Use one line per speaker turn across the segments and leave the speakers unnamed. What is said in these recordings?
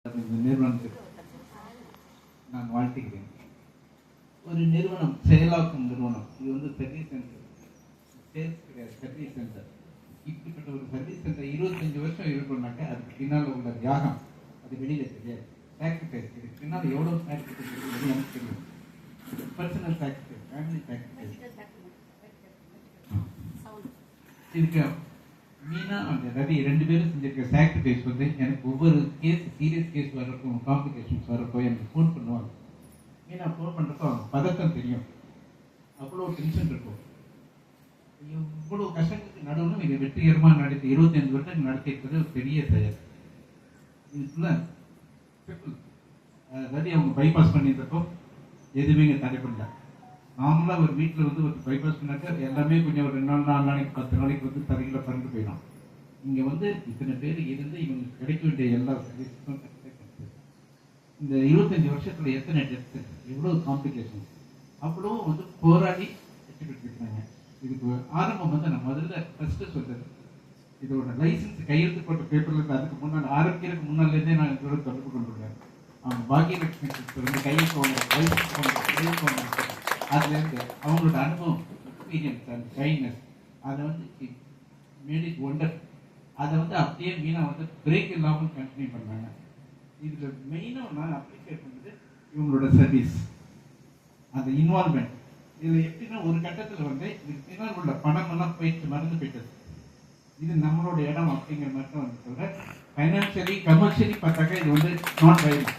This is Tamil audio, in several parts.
நிறுவனத்துக்கு நான் வாழ்த்துகிறேன். ஒரு நிறுவனம், செயலாக்கும் நிறுவனம், இது வந்து சர்வீஸ் சென்டர், சேல்ஸ் கிடையாது, சர்வீஸ் சென்டர். இப்படிப்பட்ட ஒரு சர்வீஸ் சென்டர் 25 வருஷம் இருக்கணும்னாக்க அதுக்கு பின்னால் உள்ள தியாகம் அது வெளியில தெரியாது. சாக்ரிஃபைஸ் இதுக்கு பின்னால் எவ்வளோ சாக்ரிஃபைஸ் இருக்குது எனக்கு தெரியும். Personal sacrifice, family sacrifice. இதுக்கு மீனா அந்த ரவி 2 பேரும் செஞ்சிருக்க சாக்ரிஃபைஸ் வந்து எனக்கு ஒவ்வொரு கேஸ், சீரியஸ் கேஸ் வர்றப்போ, காம்ப்ளிகேஷன்ஸ் வர்றப்போ எனக்கு ஃபோன் பண்ணுவாங்க. மீனா ஃபோன் பண்ணுறப்போ அவங்க பதட்டம் தெரியும், அவ்வளோ டென்ஷன் இருக்கும். இவ்வளோ கஷ்டங்களுக்கு நடுவில் இதை வெற்றிகரமாக நடத்தி 25 வருஷம் நடத்தியிருக்கிறது ஒரு பெரிய செயல். இதுக்குள்ள ரவி அவங்க பைபாஸ் பண்ணியிருந்தப்போ எதுவுமே இங்கே தடைப்படல. நார்மலாக ஒரு வீட்டில் வந்து ஒரு பைபாஸ் பண்ணாக்க எல்லாமே கொஞ்சம் ஒரு 2 நாள் 4 நாளைக்கு 10 நாளைக்கு வந்து தரையில் பறந்து போயிடும். இங்கே வந்து இத்தனை பேர் இருந்து இவங்களுக்கு கிடைக்க வேண்டிய எல்லா சர்வீஸும் இந்த 25 வருஷத்தில் எத்தனை டெஸ்ட், எவ்வளோ காம்ப்ளிகேஷன்ஸ், அவ்வளோ வந்து போராடி வெற்றி பெற்றிருக்காங்க. இதுக்கு ஆரம்பம் வந்து நான் முதல்ல ஃபர்ஸ்ட்டு சொல்றது, இதோட லைசன்ஸ் கையெழுத்து போட்ட பேப்பர்ல இருந்து அதுக்கு முன்னாடி ஆரம்பிக்கிறதுக்கு முன்னாலேருந்தே நான் இதோட தொடர்பு கொண்டுள்ளேன். அவங்க பாக்கியலட்சுமி வந்து கையெழுத்து அதுலேருந்து அவங்களோட அனுபவம், எக்ஸ்பீரியன்ஸ் அண்ட் கைண்ட்னஸ், அதை வந்து மேட் இட் ஒண்டர். அதை வந்து அப்படியே மீனா வந்து பிரேக் இல்லாமல் கண்டினியூ பண்ணாங்க. இதில் மெயினாக நான் அப்ரிஷியேட் பண்ணது இவங்களோட சர்வீஸ், அந்த இன்வால்மெண்ட். இதில் எப்படின்னா ஒரு கட்டத்தில் வந்து இதுக்கு பின்னால் உள்ள பணமெல்லாம் போயிட்டு மறந்து போயிட்டது. இது நம்மளோட இடம் அப்படிங்கிற மாதிரி தான் வந்து சொல்கிறேன். ஃபைனான்சியலி கமர்ஷியலி பார்த்தாக்கா இது வந்து நாட் வைரல்.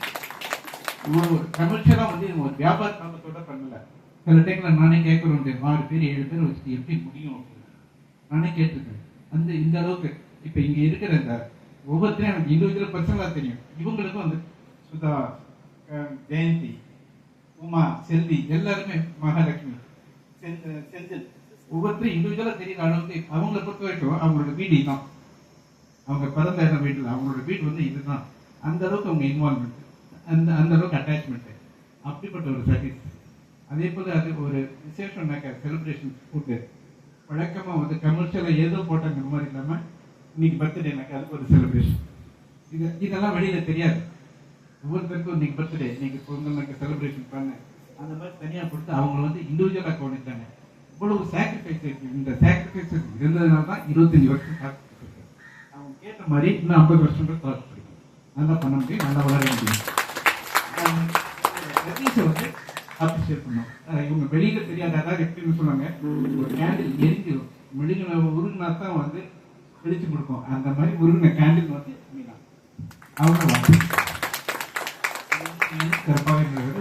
கமர்ஷியலாக வந்து ஒரு வியாபார காரணத்தோட பண்ணல. சில டைமில் நானே கேட்குறேன், 6 பேர் 7 பேர் வச்சுட்டு எப்படி முடியும் அப்படின்னு நானே கேட்டிருக்கேன். இந்த அளவுக்கு இப்போ இங்கே இருக்கிற இந்த ஒவ்வொருத்தரையும் எனக்கு இண்டிவிஜுவல் பர்சனலாக தெரியும். இவங்களுக்கும் வந்து சுதா, ஜெயந்தி, உமா, செல்வி, எல்லாருமே, மகாலட்சுமி, செந்தில், ஒவ்வொருத்தரும் இண்டிவிஜுவலாக தெரியுற அளவுக்கு அவங்கள பொறுத்த வரைக்கும் அவங்களோட வீடு இதுதான். அவங்க பிறந்த இடம் வீட்டில் அவங்களோட வீடு வந்து இதுதான். அந்த அளவுக்கு அவங்க இன்வால்மெண்ட், அந்த அளவுக்கு அட்டாச்மெண்ட்டு, அப்படிப்பட்ட ஒரு சர்வீஸ். அதே போல் அது ஒரு விசேஷம்னாக்க செலிப்ரேஷன் ஃபுட்டு வழக்கமாக வந்து கமர்ஷியலாக ஏதோ போட்டாங்க மாதிரி இல்லாமல் இன்னைக்கு பர்த்டேனாக்கா அதுக்கு ஒரு செலிப்ரேஷன். இதெல்லாம் வெளியில் தெரியாது. ஒவ்வொருத்தருக்கும் இன்னைக்கு பர்த்டே, இன்னைக்கு பொங்கல்னாக்க செலிப்ரேஷன் பண்ண அந்த மாதிரி தனியாக கொடுத்து அவங்கள வந்து இண்டிவிஜுவலாக கவனித்தாங்க. இவ்வளவு சாக்ரிஃபைஸ் இருக்கு. இந்த சாக்ரிஃபைஸ் இருந்ததுனால தான் 25 வருஷம் சாக்ரிஃபைஸ். அவங்க கேட்ட மாதிரி இன்னும் 50 வருஷம் கிளாஸ் படிக்கும், நல்லா பண்ண முடியும், நல்லா வளர முடியும். சர்வீஸை வந்து அப்ரிஷியேட் பண்ணோம். இவங்க வெளியில தெரியாத, அதாவது எப்படின்னு சொன்னாங்க, ஒரு கேண்டில் எரிஞ்சிடும், மெழுகின உருகுனா தான் வந்து வெளிச்சு கொடுக்கும். அந்த மாதிரி உருகின கேண்டில் வந்து மீனா அவங்க சிறப்பாக இருந்தது.